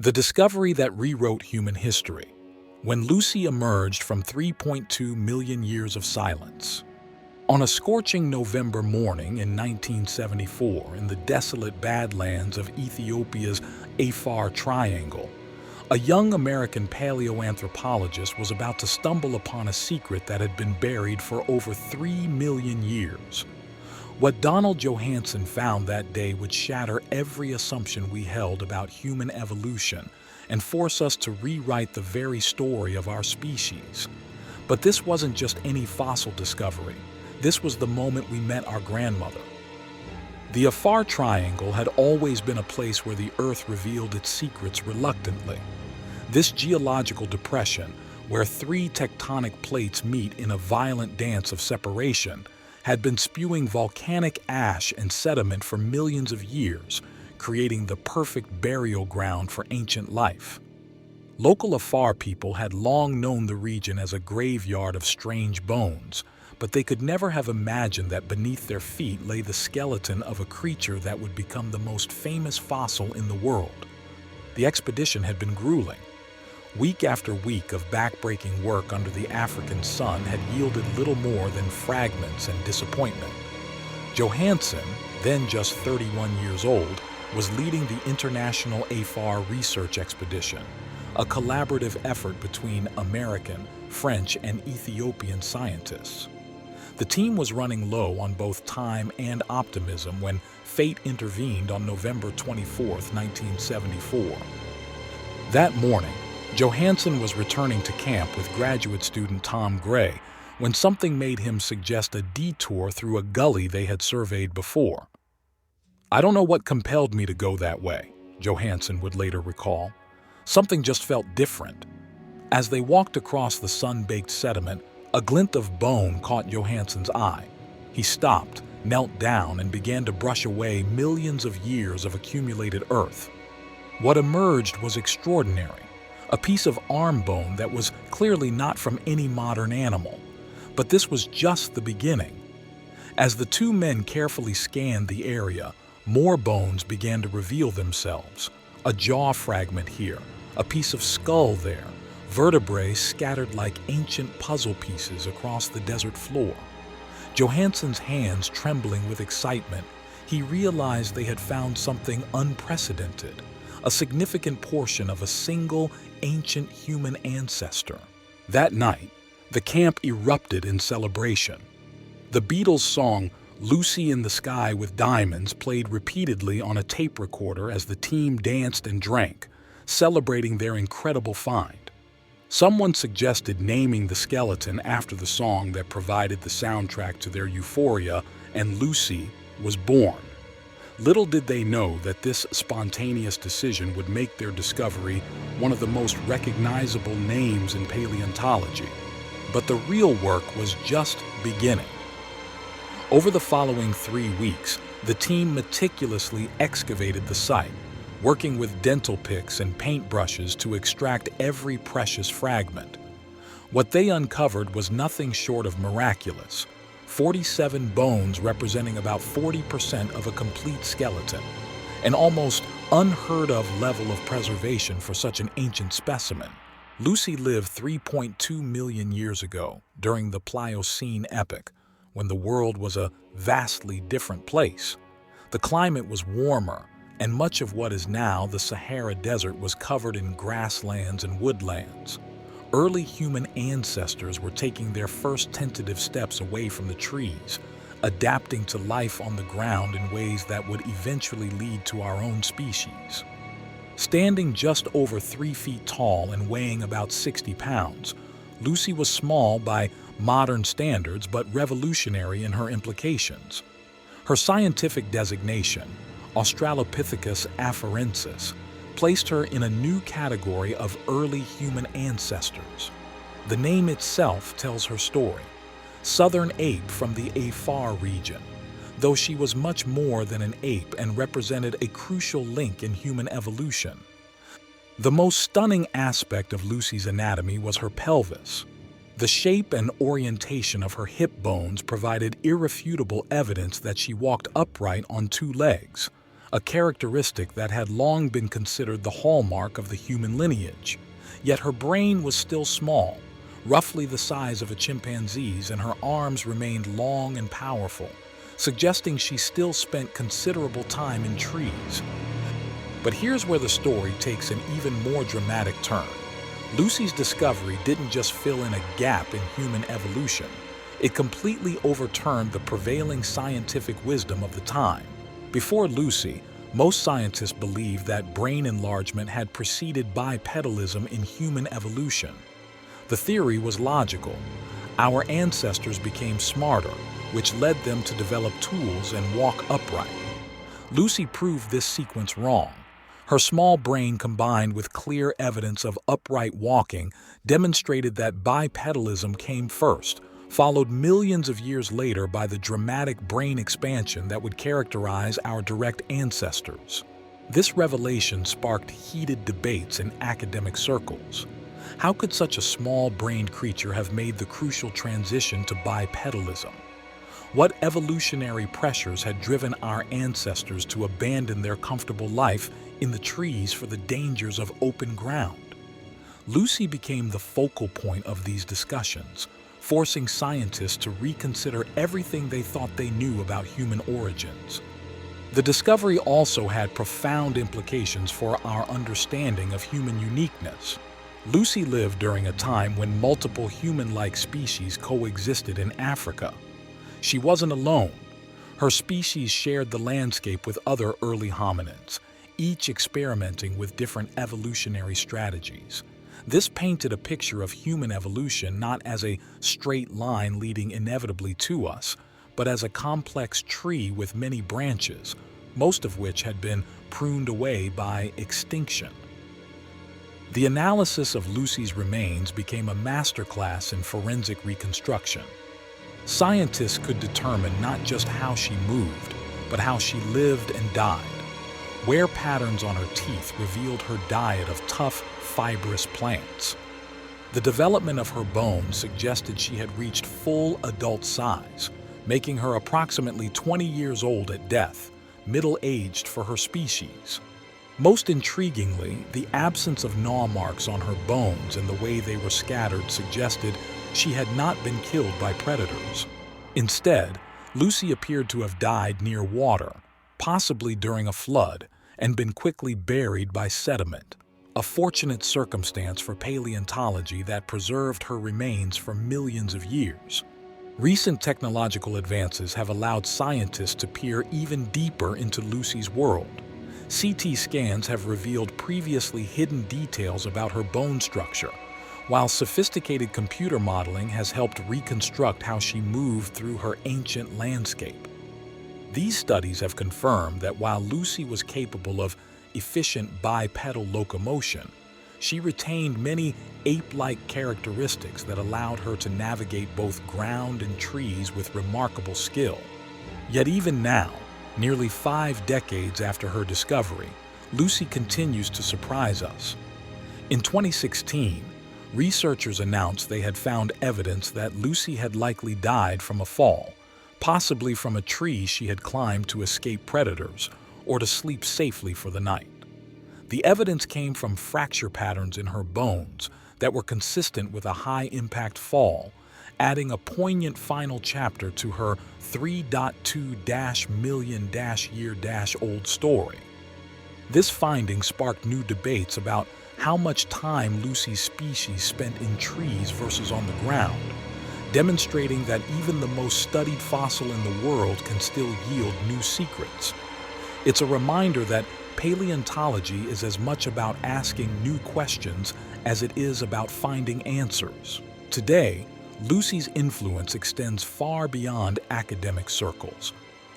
The discovery that rewrote human history, when Lucy emerged from 3.2 million years of silence. On a scorching November morning in 1974 in the desolate badlands of Ethiopia's Afar Triangle, a young American paleoanthropologist was about to stumble upon a secret that had been buried for over 3 million years. What Donald Johanson found that day would shatter every assumption we held about human evolution and force us to rewrite the very story of our species. But this wasn't just any fossil discovery. This was the moment we met our grandmother. The Afar Triangle had always been a place where the Earth revealed its secrets reluctantly. This geological depression, where three tectonic plates meet in a violent dance of separation, had been spewing volcanic ash and sediment for millions of years, creating the perfect burial ground for ancient life. Local Afar people had long known the region as a graveyard of strange bones, but they could never have imagined that beneath their feet lay the skeleton of a creature that would become the most famous fossil in the world. The expedition had been grueling. Week after week of backbreaking work under the African sun had yielded little more than fragments and disappointment. Johanson, then just 31 years old, was leading the International Afar Research Expedition, a collaborative effort between American, French, and Ethiopian scientists. The team was running low on both time and optimism when fate intervened on November 24, 1974. That morning, Johanson was returning to camp with graduate student Tom Gray when something made him suggest a detour through a gully they had surveyed before. "I don't know what compelled me to go that way," Johanson would later recall. "Something just felt different." As they walked across the sun-baked sediment, a glint of bone caught Johanson's eye. He stopped, knelt down, and began to brush away millions of years of accumulated earth. What emerged was extraordinary. A piece of arm bone that was clearly not from any modern animal. But this was just the beginning. As the two men carefully scanned the area, more bones began to reveal themselves. A jaw fragment here, a piece of skull there, vertebrae scattered like ancient puzzle pieces across the desert floor. Johanson's hands trembling with excitement, he realized they had found something unprecedented, a significant portion of a single ancient human ancestor. That night, the camp erupted in celebration. The Beatles' song "Lucy in the Sky with Diamonds" played repeatedly on a tape recorder as the team danced and drank, celebrating their incredible find. Someone suggested naming the skeleton after the song that provided the soundtrack to their euphoria, and Lucy was born. Little did they know that this spontaneous decision would make their discovery one of the most recognizable names in paleontology. But the real work was just beginning. Over the following 3 weeks, the team meticulously excavated the site, working with dental picks and paintbrushes to extract every precious fragment. What they uncovered was nothing short of miraculous. 47 bones representing about 40% of a complete skeleton, an almost unheard-of level of preservation for such an ancient specimen. Lucy lived 3.2 million years ago, during the Pliocene epoch, when the world was a vastly different place. The climate was warmer, and much of what is now the Sahara Desert was covered in grasslands and woodlands. Early human ancestors were taking their first tentative steps away from the trees, adapting to life on the ground in ways that would eventually lead to our own species. Standing just over 3 feet tall and weighing about 60 pounds, Lucy was small by modern standards but revolutionary in her implications. Her scientific designation, Australopithecus afarensis, placed her in a new category of early human ancestors. The name itself tells her story. Southern ape from the Afar region, though she was much more than an ape and represented a crucial link in human evolution. The most stunning aspect of Lucy's anatomy was her pelvis. The shape and orientation of her hip bones provided irrefutable evidence that she walked upright on 2 legs, a characteristic that had long been considered the hallmark of the human lineage. Yet her brain was still small, roughly the size of a chimpanzee's, and her arms remained long and powerful, suggesting she still spent considerable time in trees. But here's where the story takes an even more dramatic turn. Lucy's discovery didn't just fill in a gap in human evolution, it completely overturned the prevailing scientific wisdom of the time. Before Lucy, most scientists believed that brain enlargement had preceded bipedalism in human evolution. The theory was logical. Our ancestors became smarter, which led them to develop tools and walk upright. Lucy proved this sequence wrong. Her small brain, combined with clear evidence of upright walking, demonstrated that bipedalism came first, followed millions of years later by the dramatic brain expansion that would characterize our direct ancestors. This revelation sparked heated debates in academic circles. How could such a small-brained creature have made the crucial transition to bipedalism? What evolutionary pressures had driven our ancestors to abandon their comfortable life in the trees for the dangers of open ground? Lucy became the focal point of these discussions, forcing scientists to reconsider everything they thought they knew about human origins. The discovery also had profound implications for our understanding of human uniqueness. Lucy lived during a time when multiple human-like species coexisted in Africa. She wasn't alone. Her species shared the landscape with other early hominids, each experimenting with different evolutionary strategies. This painted a picture of human evolution not as a straight line leading inevitably to us, but as a complex tree with many branches, most of which had been pruned away by extinction. The analysis of Lucy's remains became a masterclass in forensic reconstruction. Scientists could determine not just how she moved, but how she lived and died. Wear patterns on her teeth revealed her diet of tough, fibrous plants. The development of her bones suggested she had reached full adult size, making her approximately 20 years old at death, middle-aged for her species. Most intriguingly, the absence of gnaw marks on her bones and the way they were scattered suggested she had not been killed by predators. Instead, Lucy appeared to have died near water, possibly during a flood, and been quickly buried by sediment, a fortunate circumstance for paleontology that preserved her remains for millions of years. Recent technological advances have allowed scientists to peer even deeper into Lucy's world. CT scans have revealed previously hidden details about her bone structure, while sophisticated computer modeling has helped reconstruct how she moved through her ancient landscape. These studies have confirmed that while Lucy was capable of efficient bipedal locomotion, she retained many ape-like characteristics that allowed her to navigate both ground and trees with remarkable skill. Yet even now, nearly 5 decades after her discovery, Lucy continues to surprise us. In 2016, researchers announced they had found evidence that Lucy had likely died from a fall, possibly from a tree she had climbed to escape predators or to sleep safely for the night. The evidence came from fracture patterns in her bones that were consistent with a high-impact fall, adding a poignant final chapter to her 3.2-million-year-old story. This finding sparked new debates about how much time Lucy's species spent in trees versus on the ground, demonstrating that even the most studied fossil in the world can still yield new secrets. It's a reminder that paleontology is as much about asking new questions as it is about finding answers. Today, Lucy's influence extends far beyond academic circles.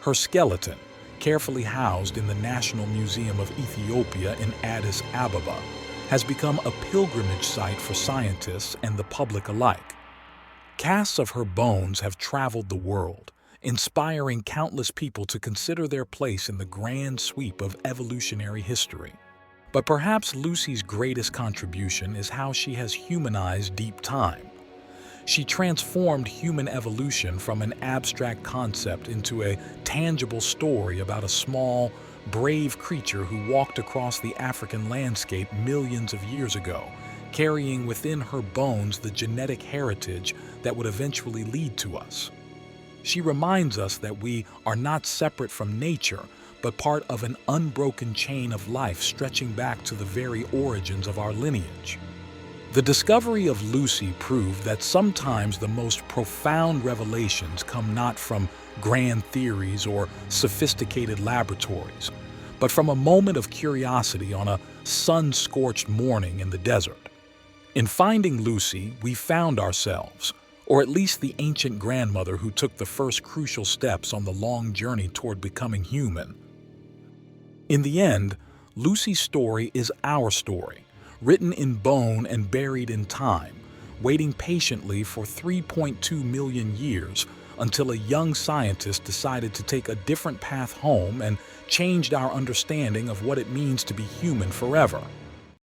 Her skeleton, carefully housed in the National Museum of Ethiopia in Addis Ababa, has become a pilgrimage site for scientists and the public alike. Casts of her bones have traveled the world, inspiring countless people to consider their place in the grand sweep of evolutionary history. But perhaps Lucy's greatest contribution is how she has humanized deep time. She transformed human evolution from an abstract concept into a tangible story about a small, brave creature who walked across the African landscape millions of years ago, carrying within her bones the genetic heritage that would eventually lead to us. She reminds us that we are not separate from nature, but part of an unbroken chain of life stretching back to the very origins of our lineage. The discovery of Lucy proved that sometimes the most profound revelations come not from grand theories or sophisticated laboratories, but from a moment of curiosity on a sun-scorched morning in the desert. In finding Lucy, we found ourselves, or at least the ancient grandmother who took the first crucial steps on the long journey toward becoming human. In the end, Lucy's story is our story, written in bone and buried in time, waiting patiently for 3.2 million years until a young scientist decided to take a different path home and changed our understanding of what it means to be human forever.